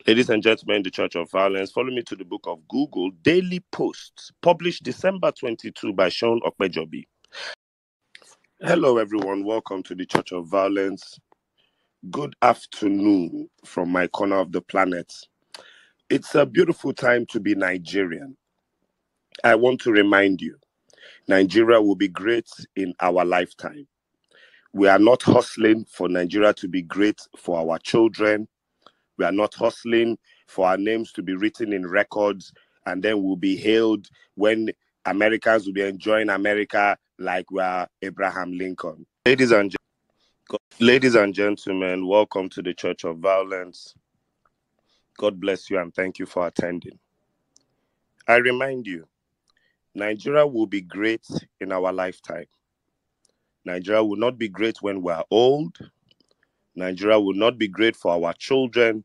Ladies and gentlemen, the Church of Violence, follow me to the book of Google Daily Posts, published December 22 by Sean Okpejobi. Hello, everyone. Welcome to the Church of Violence. Good afternoon from my corner of the planet. It's a beautiful time to be Nigerian. I want to remind you, Nigeria will be great in our lifetime. We are not hustling for Nigeria to be great for our children. We are not hustling for our names to be written in records and then we'll be hailed when Americans will be enjoying America like we are Abraham Lincoln. Ladies and gentlemen, welcome to the Church of Violence. God bless you and thank you for attending. I remind you, Nigeria will be great in our lifetime. Nigeria will not be great when we are old. Nigeria will not be great for our children.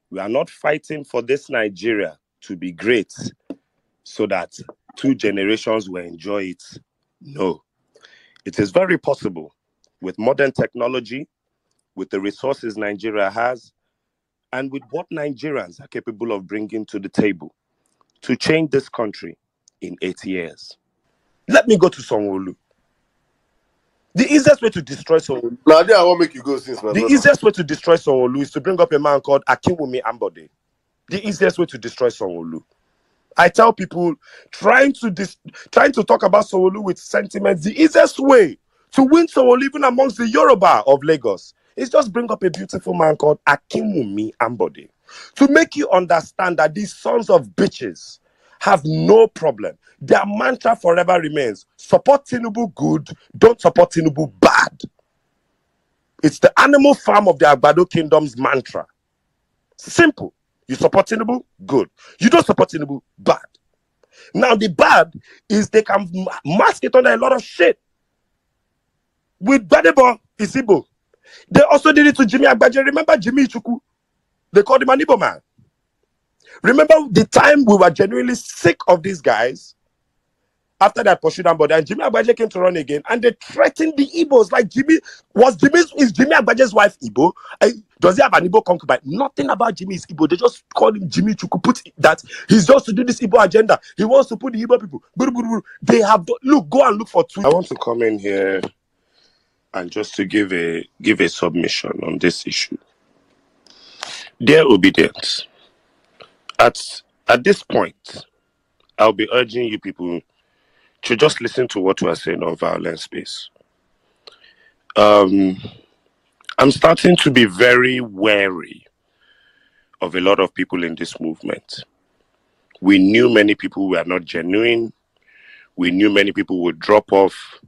We are not fighting for this Nigeria to be great so that 2 generations will enjoy it. No. It is very possible with modern technology, with the resources Nigeria has, and with what Nigerians are capable of bringing to the table to change this country in 8 years. Let me go to Sanwo-Olu. The easiest way to destroy Sanwo-Olu. Now, I won't make you go since my brother. Easiest way to destroy Sanwo-Olu is to bring up a man called Akinwumi Ambode. The easiest way to destroy Sanwo-Olu. I tell people, trying to talk about Sanwo-Olu with sentiments, the easiest way to win Sanwo-Olu even amongst the Yoruba of Lagos is just bring up a beautiful man called Akinwumi Ambode to make you understand that these sons of bitches have no problem. Their mantra forever remains, support Tinubu good, don't support Tinubu bad. It's the animal farm of the Agbado Kingdom's mantra. Simple. You support Tinubu? Good. You don't support Tinubu? Bad. Now, the bad is they can mask it under a lot of shit. With Badebo, Isibo. They also did it to Jimmy Agbaje. Remember Jimmy Ichuku? They called him an Igbo man. Remember the time we were genuinely sick of these guys? After that pursued Ambode, and Jimmy Agbaje came to run again, and they threatened the Igbos like is Jimmy Agbaje's wife Igbo? Does he have an Igbo concubine? Nothing about Jimmy is Igbo. They just call him Jimmy Chuku. Put that he's just to do this Igbo agenda. He wants to put the Igbo people. They have go and look for two. I want to come in here and just to give a submission on this issue. Dear Obedience, at this point, I'll be urging you people to just listen to what we are saying on Violence Space. I'm starting to be very wary of a lot of people in this movement. We knew many people were not genuine. We knew many people would drop off.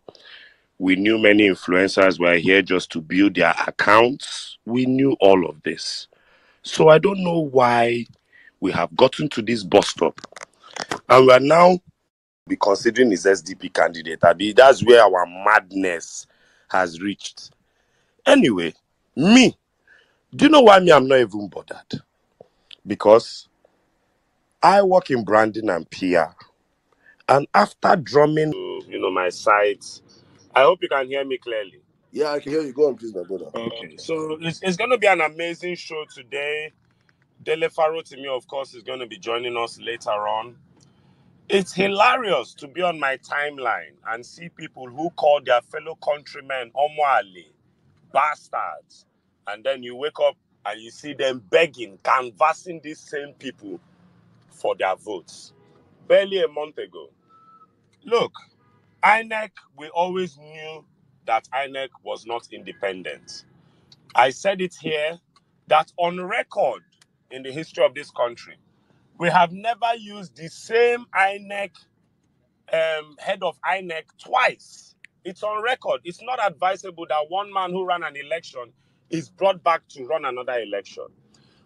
We knew many influencers were here just to build their accounts. We knew all of this. So I don't know why we have gotten to this bus stop. And we are now be considering his SDP candidate. That's where our madness has reached. Anyway, do you know why I'm not even bothered? Because I work in branding and PR. And after drumming, my sites, I hope you can hear me clearly. Yeah, I can hear you. Go on, please, my brother. Okay, so it's going to be an amazing show today. Dele Farotimi, of course, is going to be joining us later on. It's hilarious to be on my timeline and see people who call their fellow countrymen Omoale, bastards. And then you wake up and you see them begging, canvassing these same people for their votes. Barely a month ago. Look, INEC, we always knew that INEC was not independent. I said it here that on record in the history of this country, we have never used the same INEC head of INEC twice. It's on record. It's not advisable that one man who ran an election is brought back to run another election.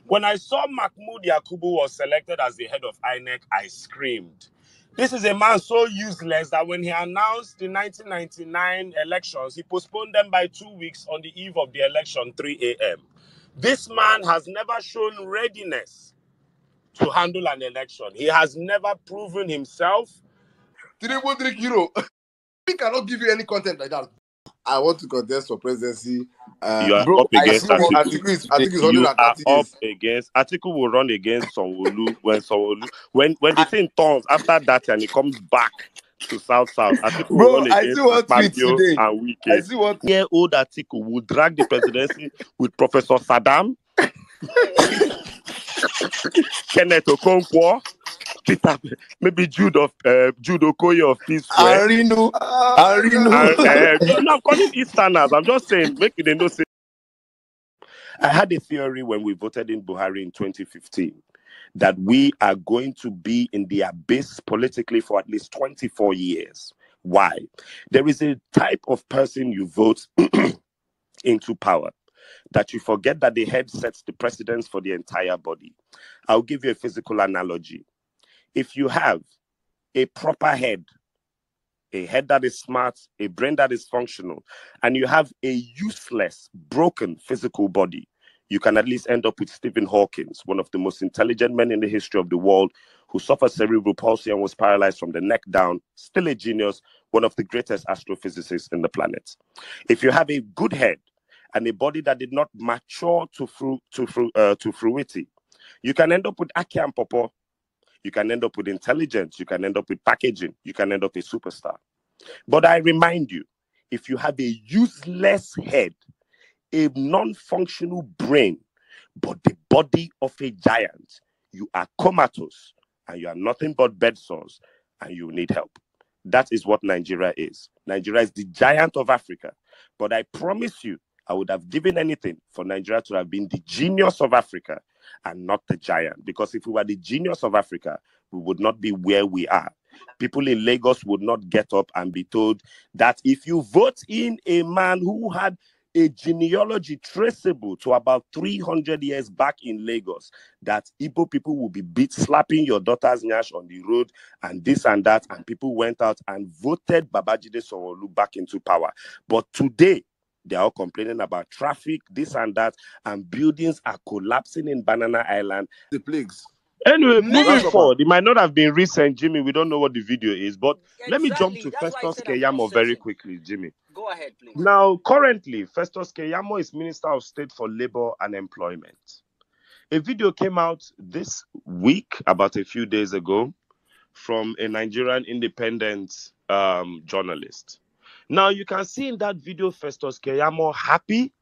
When I saw Mahmoud Yakubu was selected as the head of INEC, I screamed. This is a man so useless that when he announced the 1999 elections, he postponed them by 2 weeks on the eve of the election, 3 a.m. This man has never shown readiness to handle an election. He has never proven himself. Tinubu drink hero. We cannot give you any content like that. I want to contest for presidency. You are Bro, up I against see what I Atiku. think is 130 You are up years. against Atiku will run against Sanwo-Olu when the thing turns after that and he comes back to South. Atiku will Bro, run I see against one tweet Akpabio today. and I Wike. see what Year-old Atiku will drag the presidency with Professor Saddam, Kenneth Okonkwo, Peter, maybe Jude Okoye of P-Square. Arinu. No, I'm calling Easterners. I'm just saying, make you know. Say, I had a theory when we voted in Buhari in 2015 that we are going to be in the abyss politically for at least 24 years. Why? There is a type of person you vote into power that you forget that the head sets the precedence for the entire body. I'll give you a physical analogy. If you have a proper head, a head that is smart, a brain that is functional, and you have a useless, broken physical body, you can at least end up with Stephen Hawking, one of the most intelligent men in the history of the world, who suffered cerebral palsy and was paralyzed from the neck down, still a genius, one of the greatest astrophysicists in the planet. If you have a good head and a body that did not mature to fruity, you can end up with Aki and Popo. You can end up with intelligence. You can end up with packaging. You can end up a superstar. But I remind you, if you have a useless head, a non-functional brain, but the body of a giant, you are comatose and you are nothing but bed sores and you need help. That is what Nigeria is. Nigeria is the giant of Africa. But I promise you, I would have given anything for Nigeria to have been the genius of Africa and not the giant. Because if we were the genius of Africa, we would not be where we are. People in Lagos would not get up and be told that if you vote in a man who had a genealogy traceable to about 300 years back in Lagos, that Igbo people will be slapping your daughter's nyash on the road and this and that, and people went out and voted Babajide Sanwo-Olu back into power. But today, they are all complaining about traffic, this and that, and buildings are collapsing in Banana Island. the plagues. Anyway, moving forward, it might not have been recent, Jimmy. We don't know what the video is, but let me jump to Festus Keyamo very quickly, Jimmy. Go ahead, please. Now, currently, Festus Keyamo is Minister of State for Labor and Employment. A video came out this week, about a few days ago, from a Nigerian independent journalist. Now, you can see in that video Festus Keyamo happy.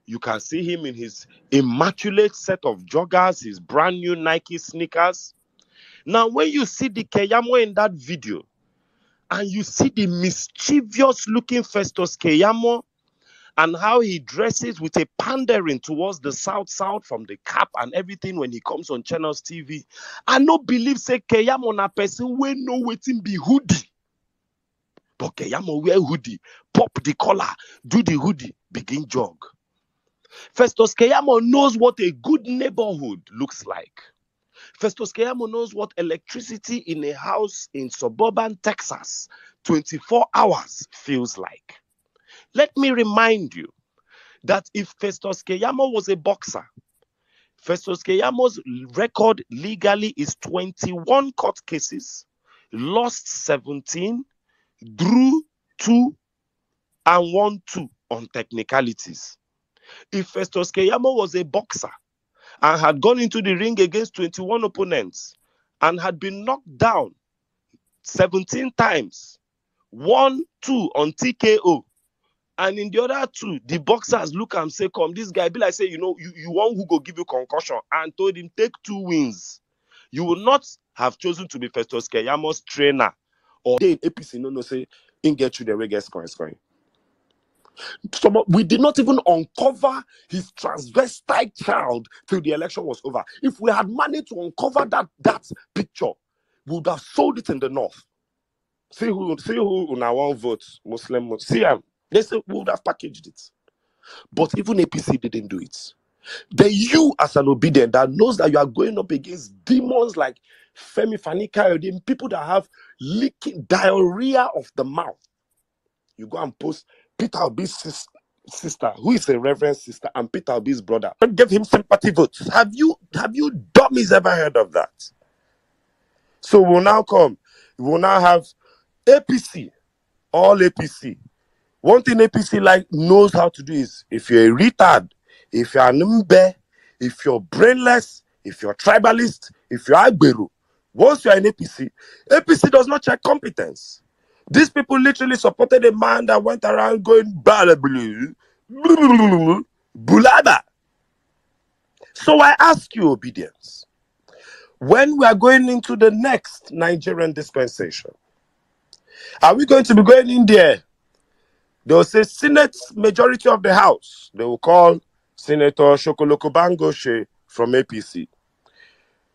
You can see him in his immaculate set of joggers, his brand new Nike sneakers. Now, when you see the Keyamo in that video, and you see the mischievous looking Festus Keyamo, and how he dresses with a pandering towards the South from the cap and everything when he comes on Channels TV, I no believe say Keyamo na person wey know wetin be hoodie. But Keyamo wear hoodie, pop the collar, do the hoodie, begin jog. Festus Keyamo knows what a good neighborhood looks like. Festus Keyamo knows what electricity in a house in suburban Texas 24 hours feels like. Let me remind you that if Festus Keyamo was a boxer, Festus Keyamo's record legally is 21 court cases, lost 17, drew 2, and won 2 on technicalities. If Festus Keyamo was a boxer and had gone into the ring against 21 opponents and had been knocked down 17 times, 1, 2 on TKO, and in the other 2, the boxers look and say, come, this guy be like, say, you want who go give you concussion, and told him, take 2 wins. You will not have chosen to be Festus Keyamo's trainer. Or they APC no say, in get you the way get scoring. We did not even uncover his transvestite child till the election was over. If we had managed to uncover that picture, we would have sold it in the north. See who now won't vote Muslim. See they say we would have packaged it. But even APC didn't do it. Then you, as an obedient that knows that you are going up against demons like Femi Fani-Kayode, people that have leaking diarrhea of the mouth, you go and post Peter Obi's sister, who is a reverend sister, and Peter Obi's brother, and give him sympathy votes. Have you dummies ever heard of that? So we'll now have APC, all APC, One thing APC like knows how to do is, if you're a retard, if you're an mbe, if you're brainless, if you're tribalist, if you're agberu, once you're in APC, APC does not check competence. These people literally supported a man that went around going bulada. So I ask you, obedience, when we are going into the next Nigerian dispensation, are we going to be going in there? They will say Senate majority of the House. They will call Senator Shokoloko Bangoshe from APC.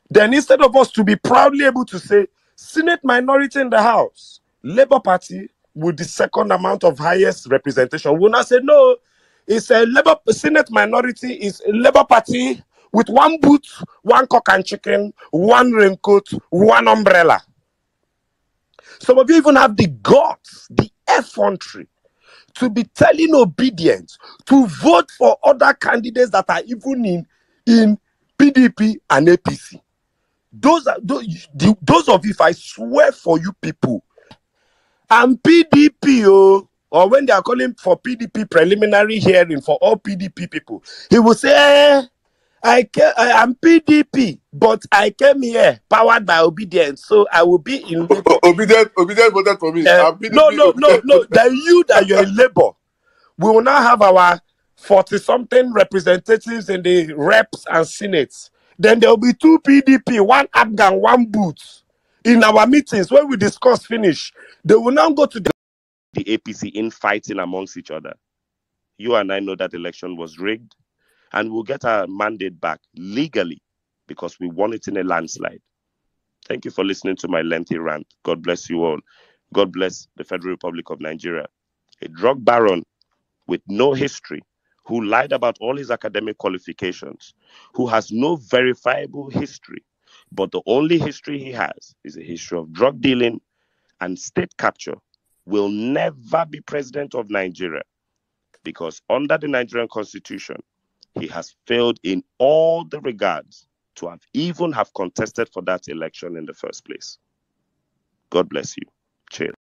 Then instead of us to be proudly able to say Senate minority in the House, Labour Party with the second amount of highest representation will not say no. It's a Labour Senate minority is a Labour Party with one boot, one cock and chicken, one raincoat, one umbrella. Some of you even have the guts, the effrontery to be telling obedience to vote for other candidates that are even in PDP and APC. Those of you, if I swear for you people, and PDP, or when they are calling for PDP preliminary hearing for all PDP people, he will say, I am PDP, but I came here powered by obedience, so I will be in labor. Obedient voted for me. PDP, no. That you're in labor. We will now have our 40-something representatives in the reps and senates. Then there will be 2 PDP, 1 Afghan, 1 Boots. In our meetings, when we discuss finish, they will now go to the APC in fighting amongst each other. You and I know that election was rigged, and we'll get our mandate back legally because we won it in a landslide. Thank you for listening to my lengthy rant. God bless you all. God bless the Federal Republic of Nigeria. A drug baron with no history, who lied about all his academic qualifications, who has no verifiable history, but the only history he has is a history of drug dealing and state capture, will never be president of Nigeria, because under the Nigerian Constitution, he has failed in all the regards to have contested for that election in the first place. God bless you. Cheers.